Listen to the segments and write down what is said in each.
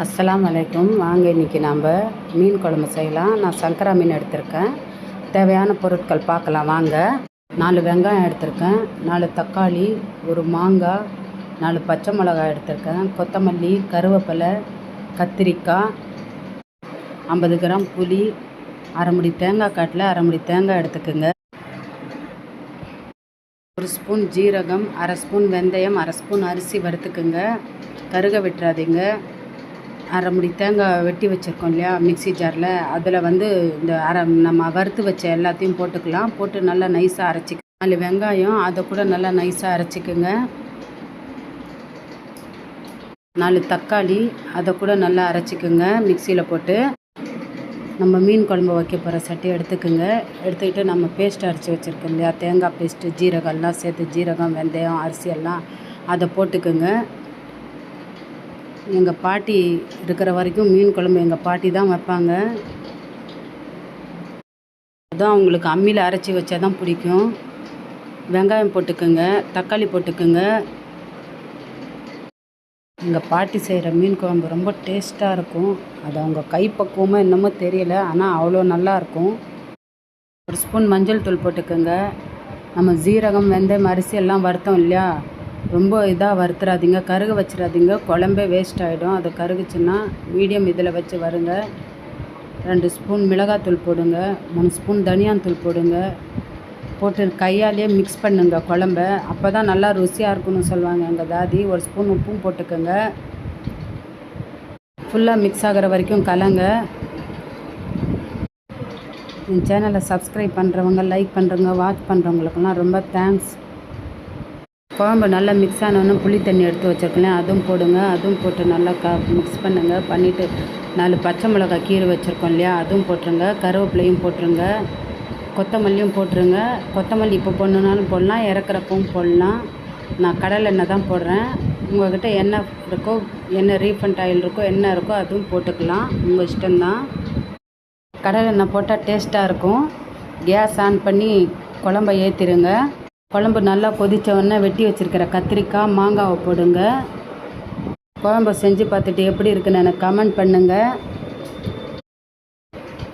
அஸ்ஸலாமு அலைக்கும். வாங்க இன்றைக்கி நாம் மீன் குழம்பு செய்யலாம். நான் சங்கரா மீன் எடுத்திருக்கேன். தேவையான பொருட்கள் பார்க்கலாம் வாங்க. 4 வெங்காயம் எடுத்திருக்கேன், 4 தக்காளி, ஒரு மாங்காய், 4 பச்சை மிளகாய் எடுத்திருக்கேன், கொத்தமல்லி, கருவேப்பிலை, கத்திரிக்காய், 50 கிராம் புளி, அரை முடி தேங்காய் காட்டில் அரை முடி தேங்காய் எடுத்துக்கோங்க. 1 ஸ்பூன் ஜீரகம், அரை ஸ்பூன் வெந்தயம், அரை ஸ்பூன் அரிசி வறுத்துக்குங்க. கருக விட்டுறாதீங்க. அரை முடி தேங்காய் வெட்டி வச்சுருக்கோம் இல்லையா மிக்ஸி ஜாரில், அதில் இந்த நம்ம வறுத்து வச்ச எல்லாத்தையும் போட்டுக்கலாம். போட்டு நல்லா நைஸாக அரைச்சிக்க. 4 வெங்காயம், அதை கூட நல்லா நைஸாக அரைச்சிக்குங்க. 4 தக்காளி, அதை கூட நல்லா அரைச்சிக்குங்க மிக்சியில் போட்டு. நம்ம மீன் குழம்பு வைக்க போகிற சட்டி எடுத்துக்குங்க. எடுத்துக்கிட்டு நம்ம பேஸ்ட் அரைச்சி வச்சுருக்கோம் இல்லையா, தேங்காய் பேஸ்ட்டு, ஜீரகம்லாம் சேர்த்து, ஜீரகம், வெந்தயம், அரிசி எல்லாம் அதை போட்டுக்குங்க. எங்கள் பாட்டி இருக்கிற வரைக்கும் மீன் குழம்பு எங்கள் பாட்டி தான் வைப்பாங்க. அதுவும் அவங்களுக்கு அம்மியில் அரைச்சி வச்சா தான் பிடிக்கும். வெங்காயம் போட்டுக்குங்க, தக்காளி போட்டுக்குங்க. எங்கள் பாட்டி செய்கிற மீன் குழம்பு ரொம்ப டேஸ்ட்டாக இருக்கும். அது அவங்க கைப்பக்குவமாக என்னமோ தெரியல, ஆனால் அவ்வளோ நல்லாயிருக்கும். 1 ஸ்பூன் மஞ்சள் தூள் போட்டுக்குங்க. நம்ம ஜீரகம், வெந்தயம், அரிசி எல்லாம் வறுத்தோம் இல்லையா, ரொம்ப இதாக வறுத்துறாதீங்க, கருக வச்சிடாதீங்க, குழம்பே வேஸ்ட் ஆகிடும். அது கருகுச்சுன்னா மீடியம் இதில் வச்சு வருங்க. 2 ஸ்பூன் மிளகாத்தூள் போடுங்க, 3 ஸ்பூன் தனியாத்தூள் போடுங்க. போட்டு கையாலேயே மிக்ஸ் பண்ணுங்க குழம்ப. அப்போ தான் நல்லா ருசியாக இருக்குன்னு சொல்லுவாங்க எங்கள் தாதி. 1 ஸ்பூன் உப்பும் போட்டுக்கோங்க. ஃபுல்லாக மிக்ஸ் ஆகிற வரைக்கும் கலங்க. என் சேனலை சப்ஸ்கிரைப் பண்ணுறவங்க, லைக் பண்ணுறவங்க, வாட்ச் பண்ணுறவங்களுக்கெல்லாம் ரொம்ப தேங்க்ஸ். குழம்பு நல்லா மிக்ஸ் ஆனோன்னு புளி தண்ணி எடுத்து வச்சுருக்கேன், அதுவும் போடுங்க. அதுவும் போட்டு நல்லா மிக்ஸ் பண்ணுங்கள். பண்ணிவிட்டு 4 பச்சை மிளகாய் கீரை வச்சுருக்கோம் இல்லையா, அதுவும் போட்டுருங்க. கருவேப்பிலையும் போட்டுருங்க, கொத்தமல்லியும் போட்டுருங்க. கொத்தமல்லி இப்போ போடணுன்னாலும் போடலாம், இறக்குறப்பவும் போடலாம். நான் கடலை எண்ணெய் தான் போடுறேன். உங்கள்கிட்ட எண்ணெய் இருக்கோ, எண்ணெய் ரீஃபண்ட் ஆயில் இருக்கோ, எண்ணெய் இருக்கோ அதுவும் போட்டுக்கலாம், உங்கள் இஷ்டம்தான். கடலை எண்ணெய் போட்டால் டேஸ்ட்டாக இருக்கும். கேஸ் ஆன் பண்ணி குழம்பை ஏற்றிடுங்க. குழம்பு நல்லா கொதித்த உடனே வெட்டி வச்சுருக்கிற கத்திரிக்காய், மாங்காவை போடுங்க. குழம்பு செஞ்சு பார்த்துட்டு எப்படி இருக்குன்னு எனக்கு கமெண்ட் பண்ணுங்கள்.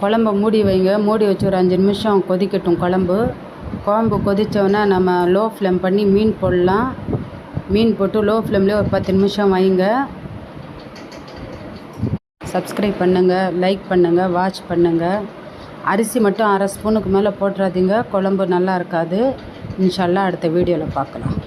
குழம்பை மூடி வைங்க. மூடி வச்சு ஒரு 5 நிமிஷம் கொதிக்கட்டும் குழம்பு. குழம்பு கொதித்தோடனே நம்ம லோ ஃப்ளேம் பண்ணி மீன் போடலாம். மீன் போட்டு லோ ஃப்ளேம்லேயே ஒரு 10 நிமிஷம் வைங்க. சப்ஸ்கிரைப் பண்ணுங்கள், லைக் பண்ணுங்கள், வாட்ச் பண்ணுங்கள். அரிசி மட்டும் அரை ஸ்பூனுக்கு மேலே போட்டுறாதீங்க, குழம்பு நல்லா இருக்காது. இன்ஷா அல்லாஹ் அடுத்த வீடியோவில் பார்க்கலாம்.